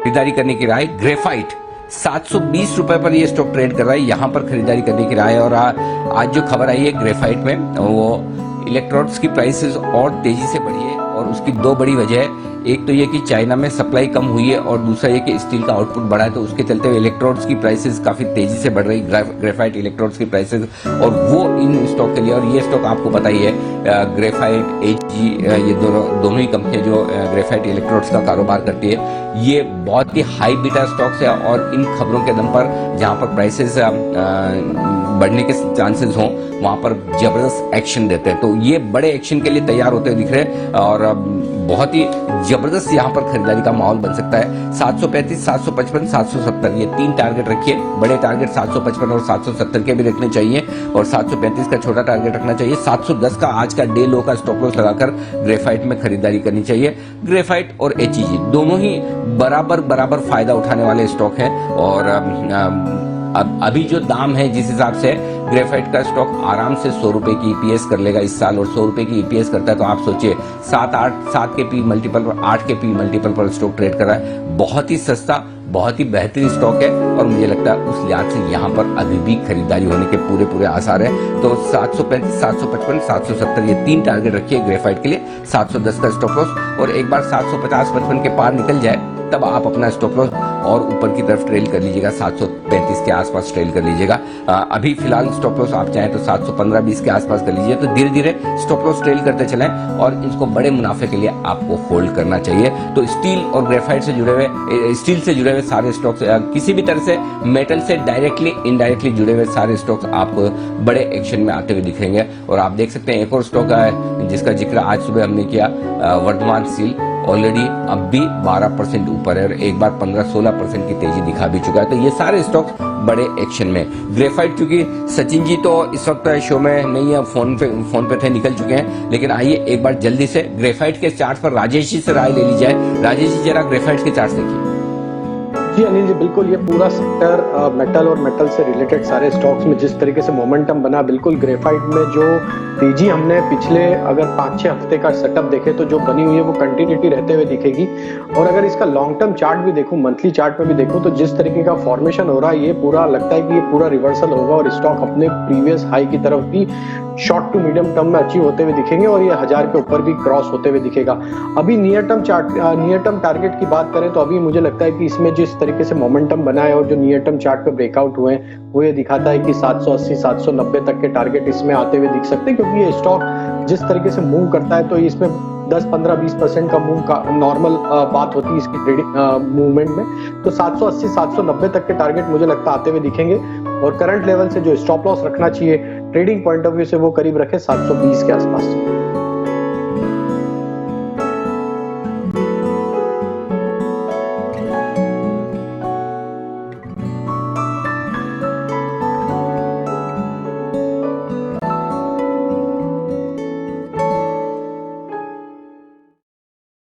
खरीदारी करने की राय। ग्रेफाइट 720 रुपए पर ये स्टॉक ट्रेड कर रहा है, यहाँ पर खरीदारी करने की राय है। और आज जो खबर आई है ग्रेफाइट में, वो इलेक्ट्रोड्स की प्राइसेस और तेजी से बढ़ी है और उसकी दो बड़ी वजह है। एक तो ये कि चाइना में सप्लाई कम हुई है और दूसरा ये कि स्टील का आउटपुट बढ़ा है, तो उसके चलते हुए इलेक्ट्रोड्स की प्राइसेस काफी तेजी से बढ़ रही, ग्रेफाइट इलेक्ट्रोड्स की प्राइसेस, और वो इन स्टॉक के लिए। और ये स्टॉक आपको पता ही है, ग्रेफाइट एचजी, ये दोनों ही कंपनियां जो ग्रेफाइट इलेक्ट्रोड्स का कारोबार करती है, ये बहुत ही हाई बीटा स्टॉक्स है। और इन खबरों के दम पर जहां पर प्राइसेस बढ़ने के चांसेस हों, वहां पर जबरदस्त एक्शन देते हैं। तो ये बड़े एक्शन के लिए तैयार होते हुए दिख रहे हैं और बहुत ही जबरदस्त यहाँ पर खरीदारी का माहौल बन सकता है। 735, 755, 770 ये तीन टारगेट रखिए। बड़े टारगेट 755 और 770 के भी रखने चाहिए और 735 का छोटा टारगेट रखना चाहिए। 710 का आज का डे लो का स्टॉप लॉस लगाकर ग्रेफाइट में खरीदारी करनी चाहिए। ग्रेफाइट और एचईजी दोनों ही बराबर फायदा उठाने वाले स्टॉक हैं। और अब अभी जो दाम है, जिस हिसाब से ग्रेफाइट का स्टॉक आराम से 100 रुपए की ईपीएस कर लेगा इस साल, और 100 रुपए की ईपीएस करता है तो आप सोचिए 7 के पी मल्टीपल पर, 8 के पी मल्टीपल पर स्टॉक ट्रेड कर रहा है। बहुत ही सस्ता, बहुत ही बेहतरीन स्टॉक है और मुझे लगता है उस लिहाज से यहाँ पर अभी भी खरीदारी होने के पूरे आसार है। तो 735, 755, 770 ये तीन टारगेट रखिए ग्रेफाइट के लिए। 710 का स्टॉप लॉस, और एक बार 750-55 के पार निकल जाए तब आप अपना स्टॉप लॉस और ऊपर की तरफ ट्रेल कर लीजिएगा, 735 के आसपास ट्रेल कर लीजिएगा। अभी फिलहाल स्टॉप लॉस आप चाहें तो 715-20 के आसपास कर लीजिए। तो धीरे धीरे स्टॉप लॉस ट्रेल करते चलें और इसको बड़े मुनाफे के लिए आपको होल्ड करना चाहिए। तो स्टील और ग्रेफाइट से जुड़े हुए, स्टील से जुड़े हुए सारे स्टॉक्स, किसी भी तरह से मेटल से डायरेक्टली इनडायरेक्टली जुड़े हुए सारे स्टॉक्स आपको बड़े एक्शन में आते हुए दिखेंगे। और आप देख सकते हैं एक और स्टॉक है जिसका जिक्र आज सुबह हमने किया, वर्धमान स्टील, ऑलरेडी अब भी 12% ऊपर है और एक बार 15-16% की तेजी दिखा भी चुका है। तो ये सारे स्टॉक्स बड़े एक्शन में। ग्रेफाइट, क्योंकि सचिन जी तो इस वक्त शो में नहीं है, फोन पे थे, निकल चुके हैं, लेकिन आइए एक बार जल्दी से ग्रेफाइट के चार्ट पर राजेश जी से राय ले ली जाए। राजेश जी जरा ग्रेफाइट के चार्ट देखिए। जी अनिल जी, बिल्कुल ये पूरा सेक्टर मेटल और मेटल से रिलेटेड सारे स्टॉक्स में जिस तरीके से मोमेंटम बना, बिल्कुल ग्रेफाइट में जो तेजी हमने पिछले अगर 5-6 हफ्ते का सेटअप देखे तो जो बनी हुई है वो कंटिन्यूटी रहते हुए दिखेगी। और अगर इसका लॉन्ग टर्म चार्ट भी देखूं, मंथली चार्ट में भी देखूं, तो जिस तरीके का फॉर्मेशन हो रहा है, ये पूरा लगता है कि ये पूरा रिवर्सल होगा और स्टॉक अपने प्रीवियस हाई की तरफ भी शॉर्ट टू मीडियम टर्म में अचीव होते हुए दिखेंगे और ये 1000 के ऊपर भी क्रॉस होते हुए दिखेगा। अभी नियर टर्म टारगेट की बात करें तो अभी मुझे लगता है कि इसमें जिस तरीके से मोमेंटम बना है और जो नियर टर्म चार्ट पे ब्रेकआउट हुए हैं, वो ये दिखाता है कि 780-790 तक के टारगेट इसमें आते हुए दिख सकते हैं। क्योंकि ये स्टॉक जिस तरीके से मूव करता है तो इसमें 10-15-20% का मूव का नॉर्मल बात होती है इसकी ट्रेडिंग मूवमेंट में। तो 780-790 तक के टारगेट मुझे लगता है आते हुए दिखेंगे। और करंट लेवल से जो स्टॉप लॉस रखना चाहिए ट्रेडिंग पॉइंट ऑफ व्यू से, वो करीब रखे 720 के आसपास।